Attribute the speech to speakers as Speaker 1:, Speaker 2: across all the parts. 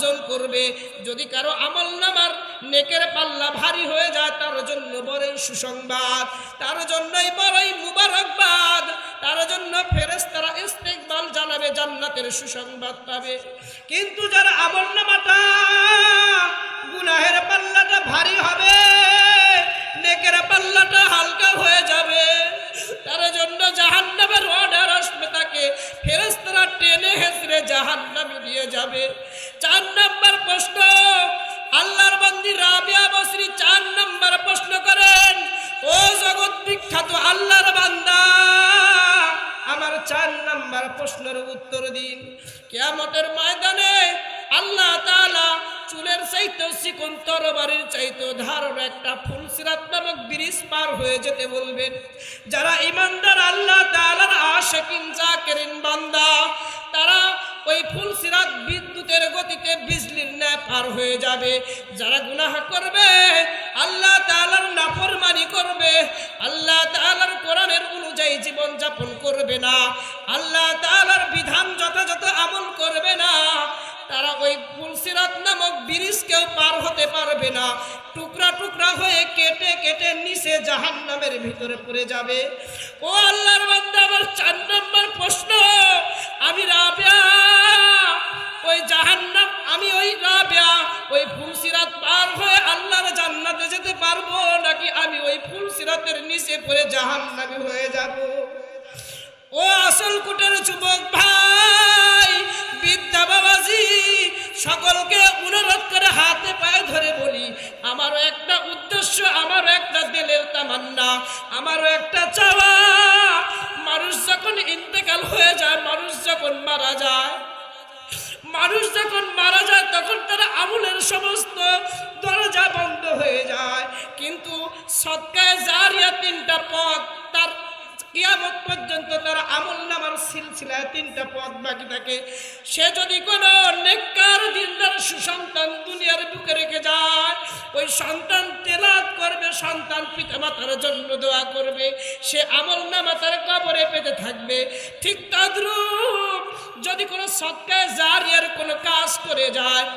Speaker 1: ওজন করবে। যদি কারো আমলনামার নেকের পাল্লা ভারী হয়ে যায় তার জন্য বড়ই সুসংবাদ, তার জন্যই বড়ই মুবারকবাদ, তার জন্য ফেরেশতারা ইস্তেকবাল জানাবে, জান্নাতের সুসংবাদ পাবে। কিন্তু যার আমলনামাটা গুনাহের পাল্লাটা ভারী হবে, নেকের পাল্লাটা হালকা হয়ে যাবে, তার জন্য জাহান্নামের অর্ডার আসবে, তাকে ফেরেশতারা টেনে হেঁচড়ে জাহান্নামে দিয়ে যাবে। 4 নম্বর প্রশ্ন, আল্লাহর বান্দি রাবিয়া বসরি 4 নম্বর প্রশ্ন করেন, ও জগৎ বিখ্যাত আল্লাহর বান্দা, আমার 4 নম্বর প্রশ্নের উত্তর দিন। কিয়ামতের ময়দানে আল্লাহ তাআলা চুলের চাইতে চিকন তরবারির চাইতে ধারণ একটা ফুলসিরাত নামক ব্রিজ পার হয়ে যেতে বলবেন। যারা ঈমানদার আল্লাহ তাআলার আশিকিন জাকিরিন বান্দা, তারা ওই ফুলসিরাত বিদ্যুতের গতিতে বিজলির ন্যায় পার হয়ে যাবে। যারা গুনাহ করবে, আল্লাহ তাআলার নাফরমানি করবে, আল্লাহ তাআলার কোরআনের অনুযায়ী জীবন যাপন করবে না, আল্লাহ তাআলার বিধান যথাযথ আমল করবে না, তারা ওই ফুলসিরাত নামক ব্রিজকেও পার হতে পারবে না। টুকরা টুকরা হয়ে কেটে কেটে নিচে জাহান্নামের ভিতরে পড়ে যাবে। ও আল্লাহর বান্দা, আমার 4 নম্বর প্রশ্ন, আমি রাবিয়া ওই জাহান্নাম, আমি ওই রাবিয়া ওই ফুলসিরাত পার হয়ে আল্লাহর জান্নাতে যেতে পারবো, নাকি আমি ওই ফুলসিরাতের নিচে পড়ে জাহান্নামে হয়ে যাব? ও আসল কোটের যুবক ভাই, বিদ্যা বাবাজি, সকলকে অনুরোধ করে হাতে পায়ে ধরে বলি, আমারও একটা উদ্দেশ্য, আমারও একটা দিলের তামান্না, আমারও একটা চাওয়া, মানুষ যখন ইন্তেকাল হয়ে যায়, মানুষ যখন মারা যায়, মানুষ যখন মারা যায় তখন তার আমলের সমস্ত দরজা বন্ধ হয়ে যায়, কিন্তু সদকায়ে জারিয়া 3টা পথ, তার কিয়ামত পর্যন্ত তার আমলনামার সিলসিলায় 3টা পথ বাকি থাকে। সে যদি কোনো নেককার দিনদার সুসন্তান দুনিয়ার বুকে রেখে যায়, ওই সন্তান তেলাওয়াত করবে, সন্তান পিতামাতার জন্য দোয়া করবে, সে আমলনামা তার কবরে পেতে থাকবে। ঠিক তদ্রূপ যদি কোনো সদকায়ে জারিয়ার কোনো কাজ করে যায়,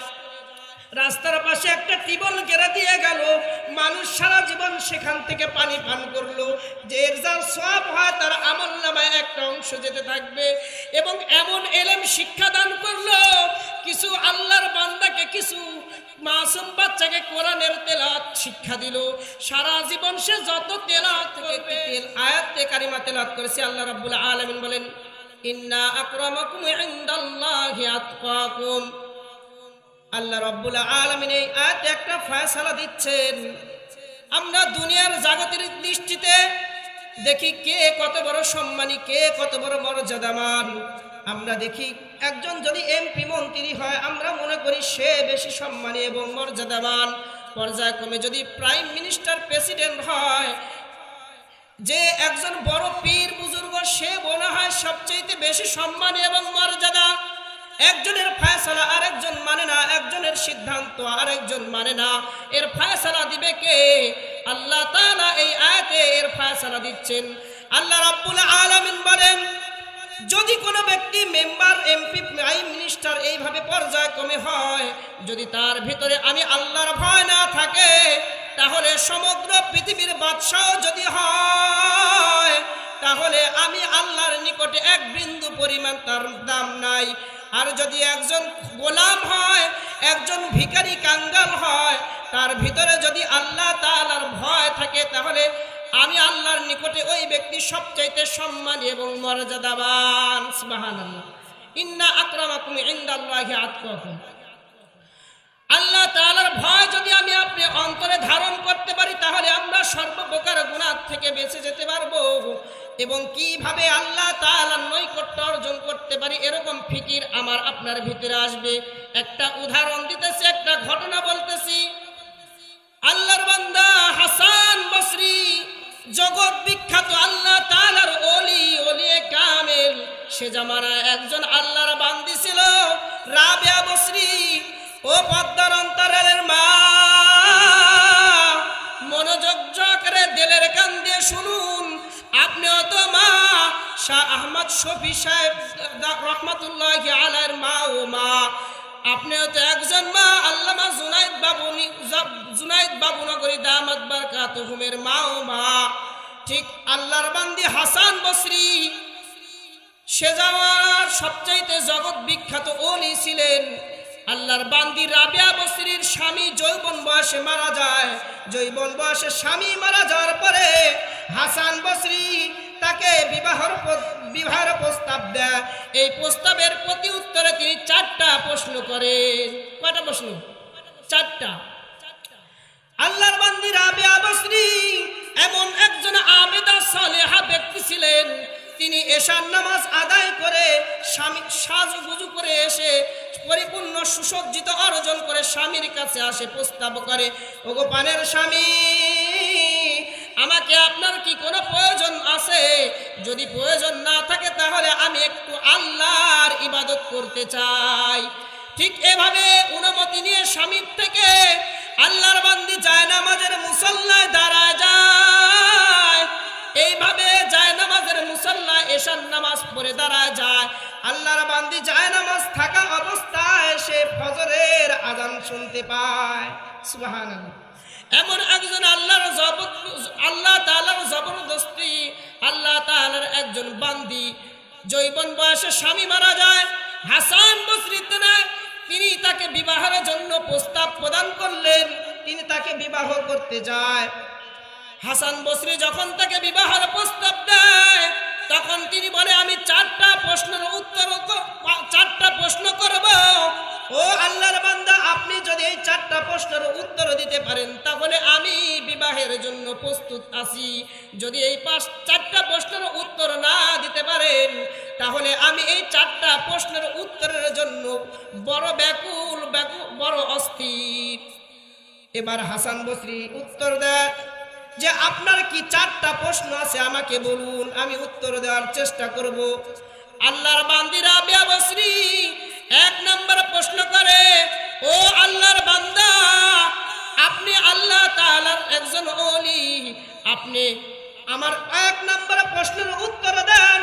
Speaker 1: রাস্তার পাশে একটা টিবল গেড়ে দিয়ে গেল, মানুষ সারা জীবন সেখান থেকে পানি পান করলো, যে এর যার সওয়াব হয় তার আমলনামায় একটা অংশ যেতে থাকবে। এবং এমন ইলম শিক্ষা দান করলো, কিছু আল্লাহর বান্দাকে, কিছু মাসুম বাচ্চাকে কোরআনের তেলাওয়াত শিক্ষা দিল, সারা জীবন সে যত তেলাওয়াত করবে, আয়াতে কারিমা তেলাওয়াত করেছে, আল্লাহ রাব্বুল আলামিন বলেন, ইন্না আকরামাকুম ইনদাল্লাহি আতকাকুম। আল্লাহ রাব্বুল আলামিন এই আয়াতে একটা ফয়সালা দিচ্ছেন। আমরা দুনিয়ার জাগতিক দৃষ্টিতে দেখি কে কত বড় সম্মানী, কে কত বড় মর্যাদামান। আমরা দেখি একজন যদি এমপি মন্ত্রী হয়, আমরা মনে করি সে বেশি সম্মানী এবং মর্যাদাবান। পর্যায়ক্রমে যদি প্রাইম মিনিস্টার, প্রেসিডেন্ট হয়, যে একজন বড় পীর বুজুর্গ, সে মনে হয় সবচেয়ে বেশি সম্মানী এবং মর্যাদা। একজনের ফয়সালা আরেকজন মানে না, একজনের সিদ্ধান্ত আরেকজন মানে না। এর ফয়সালা দিবে কে? আল্লাহ তাআলা এই আয়াতে এর ফয়সালা দিচ্ছেন। আল্লাহ রাব্বুল আলামিন বলেন, যদি কোনো ব্যক্তি মেম্বার, এমপি, প্রাইম মিনিস্টার এইভাবে পর্যায়ক্রমে হয়, যদি তার ভিতরে আমি আল্লাহর ভয় না থাকে, তাহলে সমগ্র পৃথিবীর বাদশাহ যদি হয়, তাহলে আমি আল্লাহর নিকটে 1 বিন্দু পরিমাণ তার দাম নাই। আর যদি একজন গোলাম হয়, একজন ভিখারি কাঙ্গাল হয়, তার ভিতরে যদি আল্লাহ তাআলার ভয় থাকে, তাহলে আমি আল্লাহর নিকটে ওই ব্যক্তি সবচাইতে সম্মানী এবং মর্যাদাবান। সুবহানাল্লাহ। ইন্না আকরামাকুম ইনদাল্লাহি আতকাকুম। আল্লাহ তাআলার ভয় যদি আমি আপনি অন্তরে ধারণ করতে পারি, তাহলে আমরা সর্বপ্রকার গুনাহ থেকে বেঁচে যেতে পারবো। এবং কিভাবে আল্লাহ তাআলার নৈকট্য অর্জন করতে পারি, এরকম ফিকির আমার আপনার ভিতরে আসবে। একটা উদাহরণ দিতেছি, একটা ঘটনা বলতেছি। আল্লাহর বান্দা হাসান বসরি, জগৎ বিখ্যাত আল্লাহ তাআলার ওলি, ওলিয়ে কামেল, সে জামানায় একজন আল্লাহর বান্দি ছিল, রাবিয়া বসরি। ও পদ্মার অন্তরালের মা, মনোযোগ করে দিলের কান দিয়ে শুনুন। আপনিও তো মা, শাহ আহমদ শফি সাহেব রহমাতুল্লাহি আলাইহির মা। ও মা, আপনিও তো একজন মা, আল্লামা জুনাইদ বাবুনগরী দামাত বারকাতুহুমের মা ও মা। ঠিক আল্লাহর বান্দি হাসান বসরি সে যাওয়ার সবচাইতে জগৎ বিখ্যাত ওলি ছিলেন। আল্লাহর বান্দি রাবিয়া বসরির স্বামী যৌবন বয়সে মারা যায়। যৌবন বয়সে স্বামী মারা যাওয়ার পরে হাসান বসরি তাকে বিবাহের প্রস্তাব দেয়। এই প্রস্তাবের প্রতি উত্তরে তিনি 4টা প্রশ্ন করেন। কয়টা প্রশ্ন? 4টা। আল্লাহর বান্দি রাবিয়া বসরি এমন একজন আবেদা সালেহা ব্যক্তি ছিলেন, তিনি এশার নামাজ আদায় করে স্বামী সাজগুজু করে এসে পরিপূর্ণ সুসজ্জিত অর্জন করে স্বামীর কাছে আসে, প্রস্তাব করে, ওগো পানের স্বামী, আমাকে আপনার কি কোনো প্রয়োজন আছে? যদি প্রয়োজন না থাকে তাহলে আমি একটু আল্লাহর ইবাদত করতে চাই। ঠিক এভাবে অনুমতি নিয়ে স্বামীর থেকে আল্লাহর বান্দি জায়নামাজের মুসল্লায় দাঁড়ায় যায়। এইভাবে জায়নামাজের মুসল্লায় এশার নামাজ পড়ে দাঁড়ায় যায়। আল্লাহর বান্দি জায়নামাজ থাকা অবস্থায় সে ফজরের আযান শুনতে পায়। সুবহানাল্লাহ। এমন একজন আল্লাহ তাআলার জবরদস্তি, আল্লাহ তাআলার একজন বান্দি যৌবন বয়সে স্বামী মারা যায়। হাসান বসরি তিনি তাকে বিবাহের জন্য প্রস্তাব প্রদান করলেন, তিনি তাকে বিবাহ করতে যায়। হাসান বসরি যখন তাকে বিবাহের প্রস্তাব দেয় তখন তিনি বলে, আমি 4টা প্রশ্ন করব। ও আল্লাহর বান্দা, আপনি যদি এই 4টা প্রশ্নের উত্তর দিতে পারেন তাহলে আমি বিবাহের জন্য প্রস্তুত আছি। যদি এই 4টা প্রশ্নের উত্তর না দিতে পারেন তাহলে আমি এই 4টা প্রশ্নের উত্তরের জন্য বড় ব্যাকুল বড় অস্থির। এবার হাসান বসরি উত্তর দেয় যে আপনার কি 4টা প্রশ্ন আছে আমাকে বলুন, আমি উত্তর দেওয়ার চেষ্টা করব। আল্লাহর বান্দি রাবিয়া বসরি 1 নম্বর প্রশ্ন করে, ও আল্লাহর বান্দা, আপনি আল্লাহ তাআলার একজন ওলি, আপনি আমার 1 নম্বর প্রশ্নের উত্তর দেন।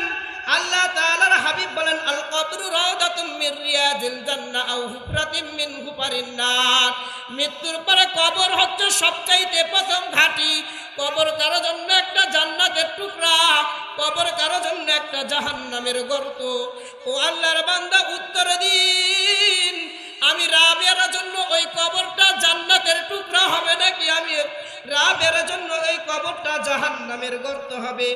Speaker 1: আল্লাহ তাআলার হাবিব বলেন, আল কবরু রাউদাতুম মির রিয়াদিল জান্নাহ আও হুফরাতিম মিন হুফারিন নার। মৃত্যুর পরে কবর হচ্ছে সবচাইতে প্রথম ঘাঁটি। কবর কারো জন্য একটা জান্নাতের টুকরা, কবর কারো জন্য একটা জাহান্নামের গর্ত। ও আল্লাহর বান্দা, উত্তর দিন, আমি রাবিয়ার জন্য ওই কবরটা জান্নাতের টুকরা হবে নাকি আমি রাবিয়ার জন্য ওই কবরটা জাহান্নামের গর্ত হবে?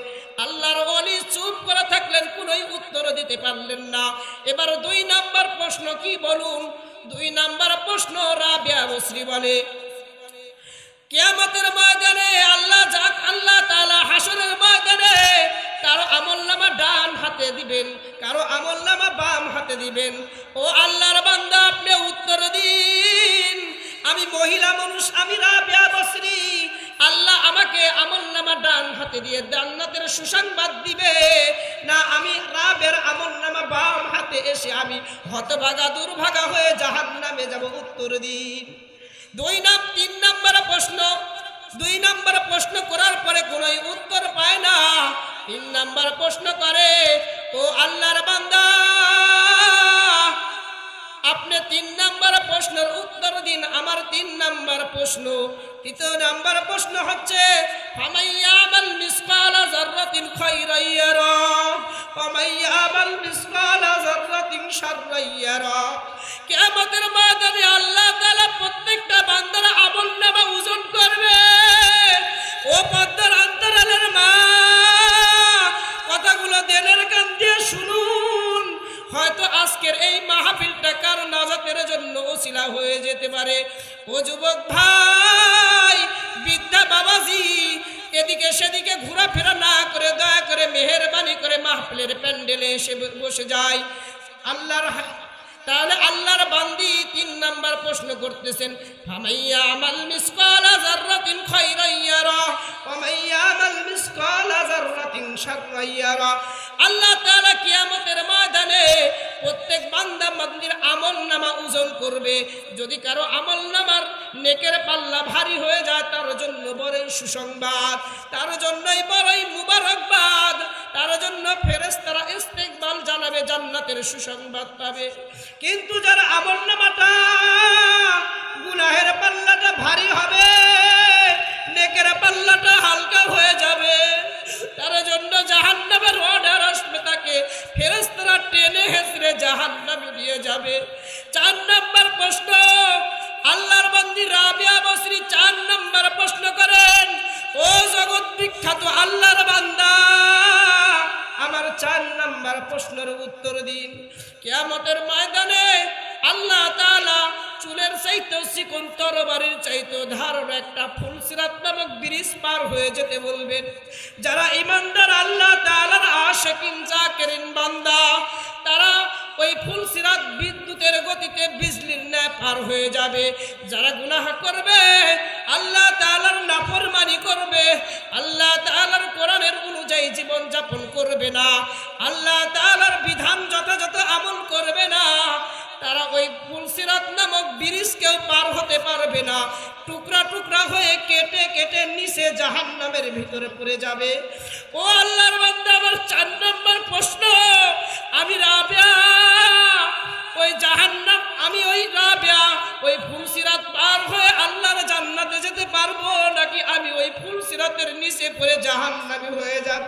Speaker 1: আল্লাহর ওলি চুপ করে থাকলেন, কোনো উত্তর দিতে পারলেন না। এবার 2 নম্বর প্রশ্ন কি বলুন? 2 নম্বর প্রশ্ন রাবিয়া বসরি বলে, কিয়ামতের ময়দানে আল্লাহ তাআলা হাসরের ময়দানে কারো আমলনামা ডান হাতে দিবেন, কারো আমলনামা বাম হাতে দিবেন। ও আল্লাহর বান্দা, আপনি উত্তর দিন, আমি মহিলা মানুষ, আমি রাবিয়া বসরি, আল্লাহ আমাকে আমলনামা ডান হাতে দিয়ে জান্নাতের সুসংবাদ দিবে, না আমি রাবের আমলনামা বাম হাতে এসে আমি হতভাগা দুর্ভাগা হয়ে জাহান্নামে যাব? উত্তর দিন। 3 নম্বর প্রশ্ন, 2 নম্বর প্রশ্ন করার পরে কোনো উত্তর পায় না। 3 নম্বর প্রশ্ন করে, ও আল্লাহর বান্দা, আপনি 3 নম্বর প্রশ্নের উত্তর দিন। আমার 3 নম্বর প্রশ্ন, 3 নম্বর প্রশ্ন হচ্ছে, ফামাইয়ামাল মিসকালা যাররাতিন খায়রান ইয়ারা ফামাইয়ামাল মিসকালা যাররাতিন শাররান ইয়ারা। কিয়ামতের ময়দানে আল্লাহ তাআলা প্রত্যেকটা বান্দার আমলনামা ওজন করবে। ও পদ্মার অন্তরালের মা, কথাগুলো দিলের কান দিয়ে শুনুন, হয়তো আজকের এই মাহফিলটা কার নাজাতের জন্য ওসিলা হয়ে যেতে পারে। ও যুবক ভাই, বিদ্যা বাবাজি, এদিকে সেদিকে ঘোরাফেরা না করে দয়া করে মেহেরবানি করে মাহফিলের প্যান্ডেলে এসে বসে যায়। তাহলে আল্লাহর বান্দি 3 নম্বর প্রশ্ন করতেছেন, ফামাইয়ামাল মিসকালা যাররাতিন খায়রান ইয়ারা ওয়ামাইয়ামাল মিসকালা যাররাতিন শাররান ইয়ারা। আল্লাহ তাআলা কিয়ামতের ময়দানে প্রত্যেক বান্দা বান্দির আমলনামা ওজন করবে। যদি কারো আমলনামার নেকের পাল্লা ভারী হয়ে যায় তার জন্য বড়ই সুসংবাদ, তার জন্যই বড়ই মুবারকবাদ, তার জন্য ফেরেশতারা ইস্তেকবাল জানাবে জান্নাত জান্নাতের সুসংবাদ পাবে। কিন্তু যারা আমলনামাটা গুনাহের পাল্লাটা ভারী হবে, নেকের পাল্লাটা হালকা হয়ে যাবে, তার জন্য জাহান্নামের অর্ডার আসবে, তাকে ফেরেশতারা টেনে হেঁচড়ে জাহান্নামে নিয়ে যাবে। 4 নম্বর প্রশ্ন, আল্লাহর বান্দি রাবিয়া বসরি 4 নম্বর প্রশ্ন করেন, ও জগৎ বিখ্যাত আল্লাহর বান্দা, আমার 4 নম্বর প্রশ্নের উত্তর দিন। কিয়ামতের ময়দানে আল্লাহ তাআলা চুলের চাইতেও চিকন, তরবারির চাইতেও ধারালো একটা ফুলসিরাত নামক ব্রিজ পার হয়ে যেতে বলবেন। যারা ঈমানদার আল্লাহ তাআলার আশিকিন জাকিরিন বান্দা, তারা ওই ফুলসিরাত বিদ্যুতের গতিতে বিজলির ন্যায় পার হয়ে যাবে। যারা গুনাহ করবে, আল্লাহ তাআলার নাফরমানি করবে, আল্লাহ তাআলার কোরআনের অনুযায়ী জীবন যাপন করবে না, আল্লাহ তাআলার বিধান যথাযথ আমল করবে না, তারা ওই ফুলসিরাত নামক ব্রিজকেও পার হতে পারবে না। টুকরা টুকরা হয়ে কেটে কেটে নিচে জাহান্নামের ভিতরে পড়ে যাবে। ও আল্লাহর বান্দা, আমার 4 নম্বর প্রশ্ন, আমি রাবিয়া ওই জাহান্নাম, আমি ওই রাবিয়া ওই ফুলসিরাত পার হয়ে আল্লাহর জান্নাতে যেতে পারবো, নাকি আমি ওই ফুলসিরাতের নিচে পড়ে জাহান্নামী হয়ে যাব?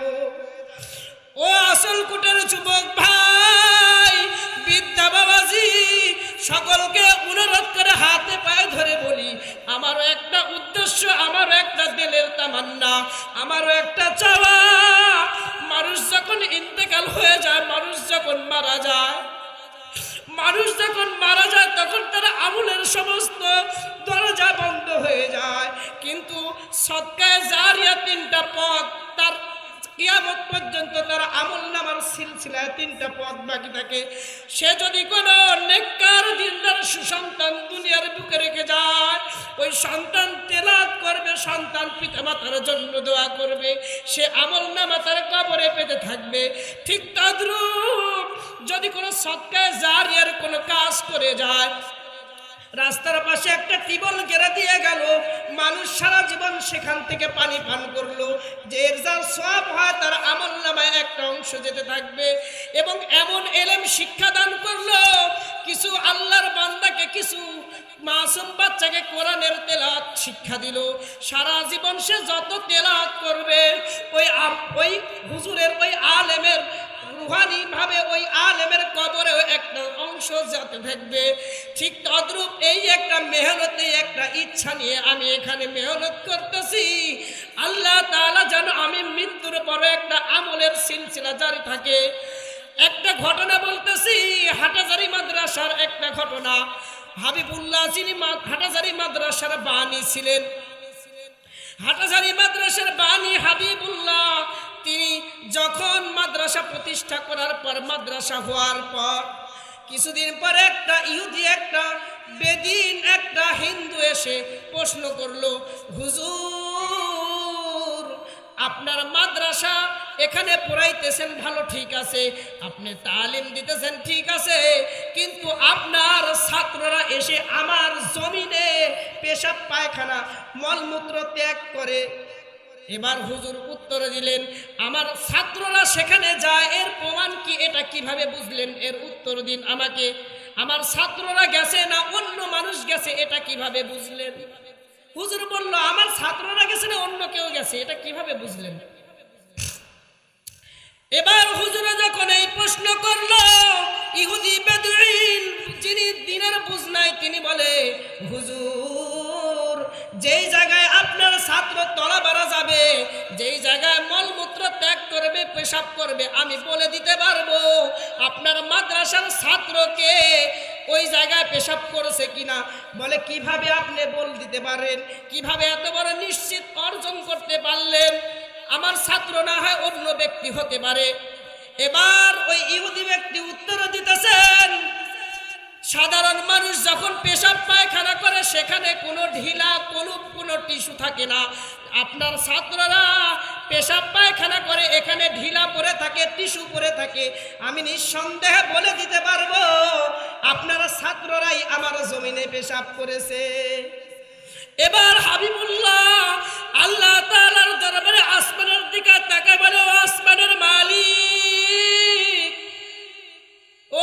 Speaker 1: ও আসল কোটের যুবক ভাই, বিদ্যা বাবাজি, সকলকে অনুরোধ করে হাতে পায়ে ধরে বলি, আমারও একটা উদ্দেশ্য, আমারও একটা দিলের তামান্না, আমারও একটা চাওয়া, মানুষ যখন ইন্তেকাল হয়ে যায়, মানুষ যখন মারা যায়, তখন তার আমলের সমস্ত দরজা বন্ধ হয়ে যায়, কিন্তু সদকায়ে জারিয়া 3টা পথ, তার কিয়ামত পর্যন্ত তার আমলনামার সিলসিলায় 3টা পথ বাকি থাকে। সে যদি কোনো নেককার দিনদার সুসন্তান দুনিয়ার বুকে রেখে যায়, ওই সন্তান তেলাওয়াত করবে, সন্তান পিতামাতার জন্য দোয়া করবে, সে আমলনামা তার কবরে পেতে থাকবে। ঠিক তদ্রূপ যদি কোনো সদকায়ে জারিয়ার কোনো কাজ করে যায়, রাস্তার পাশে একটা টিউবওয়েল গেড়ে দিয়ে গেল, মানুষ সারা জীবন সেখান থেকে পানি পান করলো, যে এর যার সওয়াব হয় তার আমলনামায় একটা অংশ যেতে থাকবে। এবং এমন ইলম শিক্ষা দান করলো, কিছু আল্লাহর বান্দাকে, কিছু মাসুম বাচ্চাকে কোরআনের তেলাওয়াত শিক্ষা দিল, সারা জীবন সে যত তেলাওয়াত করবে, ওই হুজুরের, ওই আলেমের রুহানি ভাবে ওই আলেমের কবরেও একটা অংশ যেতে থাকবে। ঠিক তদ্রূপ এই একটা মেহনতে, একটা ইচ্ছা নিয়ে আমি এখানে মেহনত করতেছি, আল্লাহ তাআলা যেন আমি মৃত্যুর পরে একটা আমলের সিলসিলা জারি থাকে। একটা ঘটনা বলতেছি, হাটাজারি মাদ্রাসার একটা ঘটনা। হাবিবুল্লাহ যিনি হাটাজারি মাদ্রাসার বাণী ছিলেন, হাটাজারি মাদ্রাসার বাণী হাবিবুল্লাহ, তিনি যখন মাদ্রাসা প্রতিষ্ঠা করার পর, মাদ্রাসা হওয়ার পর কিছুদিন পরে একটা ইহুদি, একটা বেদিন, একটা হিন্দু এসে প্রশ্ন করলো, হুজুর, আপনার মাদ্রাসা এখানে পড়াইতেছেন ভালো, ঠিক আছে, আপনি তালিম দিতেছেন ঠিক আছে, কিন্তু আপনার ছাত্ররা এসে আমার জমিনে পেশাব পায়খানা মলমূত্র ত্যাগ করে। এবার হুজুর উত্তর দিলেন, আমার ছাত্ররা সেখানে যায়, এর প্রমাণ কি, এটা কিভাবে বুঝলেন? এর উত্তর দিন আমাকে, আমার ছাত্ররা গেছে না অন্য মানুষ গেছে, এটা কিভাবে বুঝলেন? হুজুর বলল, আমার ছাত্ররা গেছে না অন্য কেউ গেছে, এটা কিভাবে বুঝলেন? এবার হুজুর যখন এই প্রশ্ন করলো, ইহুদি বেদুইন যিনি দিনের বুঝ নাই, তিনি বলে, হুজুর, যেই জায়গায় আপনার ছাত্র তলা বাড়া যাবে, যেই জায়গায় মলমূত্র ত্যাগ করবে, পেশাব করবে, আমি বলে দিতে পারবো আপনার মাদ্রাসার ছাত্রকে ওই জায়গায় পেশাব করেছে কিনা। বলে, কিভাবে আপনি বল দিতে পারেন, কিভাবে এত বড় নিশ্চিত অর্জন করতে পারলেন? আমার ছাত্র না হয় অন্য ব্যক্তি হতে পারে। এবার ওই ইহুদি ব্যক্তি উত্তর দিতেছেন, সাধারণ মানুষ যখন পেশাব পায়খানা করে সেখানে কোনো ঢিলা, কোনো টিস্যু থাকে না, আপনার ছাত্ররা পেশাব পায়খানা করে, এখানে ঢিলা পরে থাকে, টিস্যু পরে থাকে, আমি নিঃসন্দেহে বলে দিতে পারবো আপনারা ছাত্ররাই আমার জমিনে পেশাব করেছে। এবার হাবিবুল্লাহ আল্লাহ তাআলার দরবারে আসমানের দিকে তাকায় বলে, ও আসমানের মালিক, ও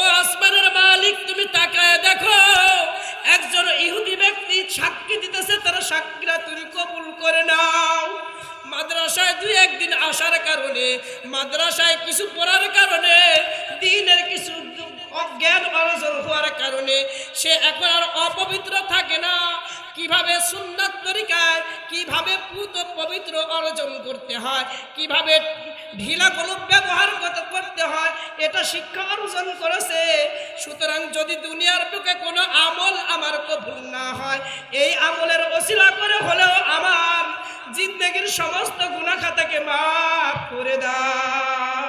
Speaker 1: মাদ্রাসায় কিছু পড়ার কারণে, দ্বীনের কিছু অজ্ঞান অর্জন হওয়ার কারণে সে এখন আর অপবিত্র থাকে না। কিভাবে সুন্নাত তরিকায় কিভাবে পুত পবিত্র অর্জন করতে হয়, কিভাবে ঢিলা কলম ব্যবহার করতে হয়, এটা শিক্ষা অর্জন করেছে। সুতরাং যদি দুনিয়ার বুকে কোনো আমল আমার কবুল না হয়, এই আমলের ওসিলা করে হলেও আমার জিন্দেগীর সমস্ত গুনাহ খাতাকে মাফ করে দাও।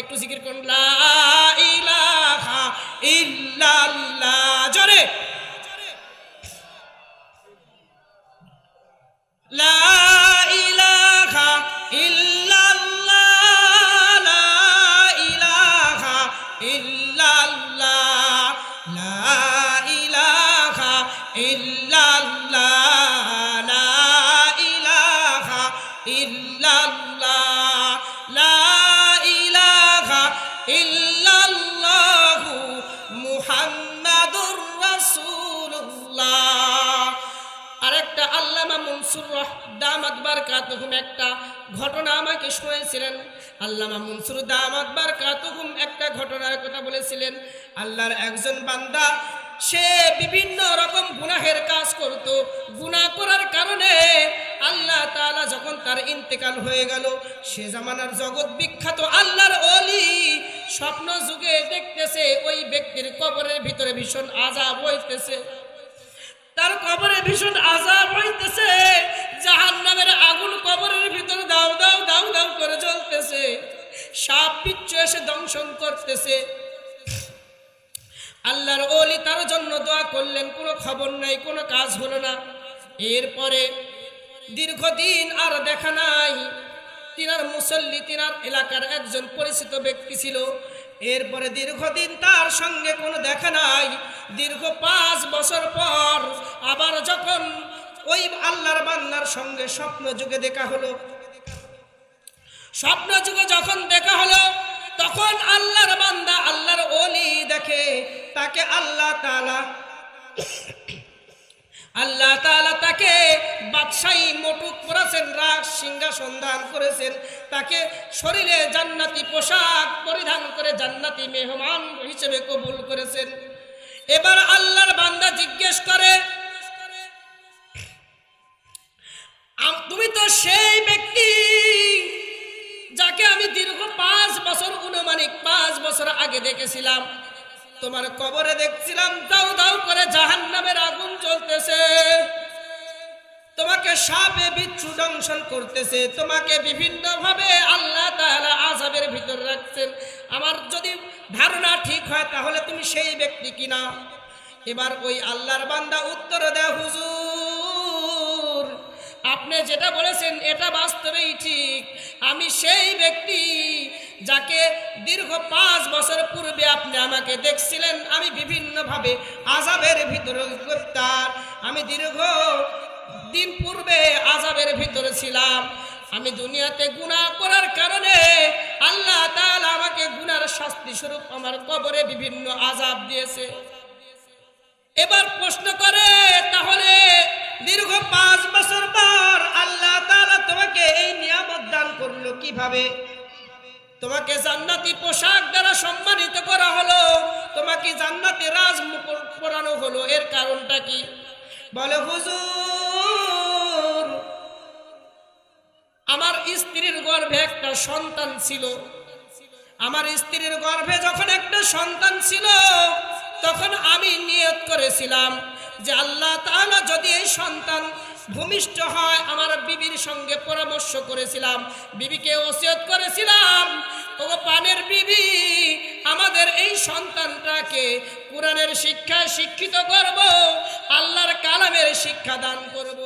Speaker 1: একটু জিকির করুন, লা ইলাহা ইল্লাল্লাহ, জোরে লা ইলাহা ইল্লাল্লাহ, লা ইলাহা ইল্লাল্লাহ, লা ইলাহা ইল্লাল্লাহ, লা ইলাহা ইল্লাল্লাহ, লা ইলাহা ইল্লাল্লাহু মুহাম্মাদুর রাসূলুল্লাহ। আরেকটা আল্লামা মনসুর দামাত বারকাতুহুম একটা ঘটনা আমাকে শুনিয়েছিলেন। আল্লামা মনসুর দামাত বারকাতুহুম একটা ঘটনার কথা বলেছিলেন। আল্লাহর একজন বান্দা, সে বিভিন্ন রকম গুনাহের কাজ করত। গুনাহ করার কারণে আল্লাহ তাআলা যখন তার ইন্তেকাল হয়ে গেল, সে জামানার জগৎ বিখ্যাত আল্লাহর ওলি স্বপ্ন যুগে দেখতেছে ওই ব্যক্তির কবরের ভিতরে ভীষণ আযাব হইতেছে, তার কবরে ভীষণ আযাব হইতেছে, জাহান্নামের আগুন কবরের ভিতরে দাউ দাউ দাউ দাউ করে জ্বলতেছে, সাপ বিচ্ছু এসে দংশন করতেছে। আল্লাহর ওলি তার জন্য দোয়া করলেন, কোনো খবর নাই, কোনো কাজ হলো না। এরপরে দীর্ঘদিন আর দেখা নাই। তিনার মুসল্লি, তিনার এলাকার একজন পরিচিত ব্যক্তি ছিল। এরপরে দীর্ঘদিন তার সঙ্গে কোনো দেখা নাই। দীর্ঘ 5 বছর পর আবার যখন ওই আল্লাহর বান্দার সঙ্গে স্বপ্ন যুগে দেখা হলো, স্বপ্ন যুগে যখন দেখা হলো, তখন আল্লাহর বান্দা, আল্লাহর ওলি দেখে তাকে আল্লাহ তাআলা তাকে বাদশাহী মুকুট পরাছেন, রাজ সিংহাসন দান করেছেন, তাকে শরীরে জান্নাতি পোশাক পরিধান করে জান্নাতি মেহমান হিসেবে কবুল করেছেন। এবার আল্লাহর বান্দা জিজ্ঞেস করে, তুমি তো সেই ব্যক্তি যাকে আমি দীর্ঘ 5 বছর, অনুমানিক 5 বছর আগে দেখেছিলাম। তোমার কবরে দেখছিলাম দাউ দাউ করে জাহান্নামের আগুন জ্বলতেছে, তোমাকে সাপে বিচ্ছু দংশন করতেছে, তোমাকে বিভিন্ন ভাবে আল্লাহ তাআলা আযাবের ভিতর রাখছেন। আমার যদি ধারণা ঠিক হয় তাহলে তুমি সেই ব্যক্তি কিনা? এবার ওই আল্লাহর বান্দা উত্তর দেয়, হুজুর, আপনি যেটা বলেছেন এটা বাস্তবেই ঠিক। আমি সেই ব্যক্তি যাকে দীর্ঘ 5 বছর পূর্বে আপনি আমাকে দেখছিলেন। আমি বিভিন্নভাবে আযাবের ভিতরে গ্রেফতার, আমি দীর্ঘ দিন পূর্বে আযাবের ভিতরে ছিলাম। আমি দুনিয়াতে গুনাহ করার কারণে আল্লাহ তাআলা আমাকে গুনার শাস্তি স্বরূপ আমার কবরে বিভিন্ন আযাব দিয়েছে। এবার প্রশ্ন করে, তাহলে দীর্ঘ 5 বছর পর আল্লাহ তাআলা তোমাকে এই নিয়ামত দান করলো কিভাবে? তোমাকে জান্নাতি পোশাক দ্বারা সম্মানিত করা হলো, তোমাকে জান্নাতি রাজ মুকুট পরানো হলো, এর কারণটা কি? বলে, হুজুর, আমার স্ত্রীর গর্ভে একটা সন্তান ছিল। আমার স্ত্রীর গর্ভে যখন একটা সন্তান ছিল, তখন আমি নিয়ত করেছিলাম যে আল্লাহ তাআলা যদি এই সন্তান ভূমিষ্ঠ হয়, আমার বিবির সঙ্গে পরামর্শ করেছিলাম, বিবিকে ওসিয়ত করেছিলাম, ও পানের বিবি, আমাদের এই সন্তানটাকে কোরআনের শিক্ষায় শিক্ষিত করব, আল্লাহর কালামের শিক্ষা দান করব।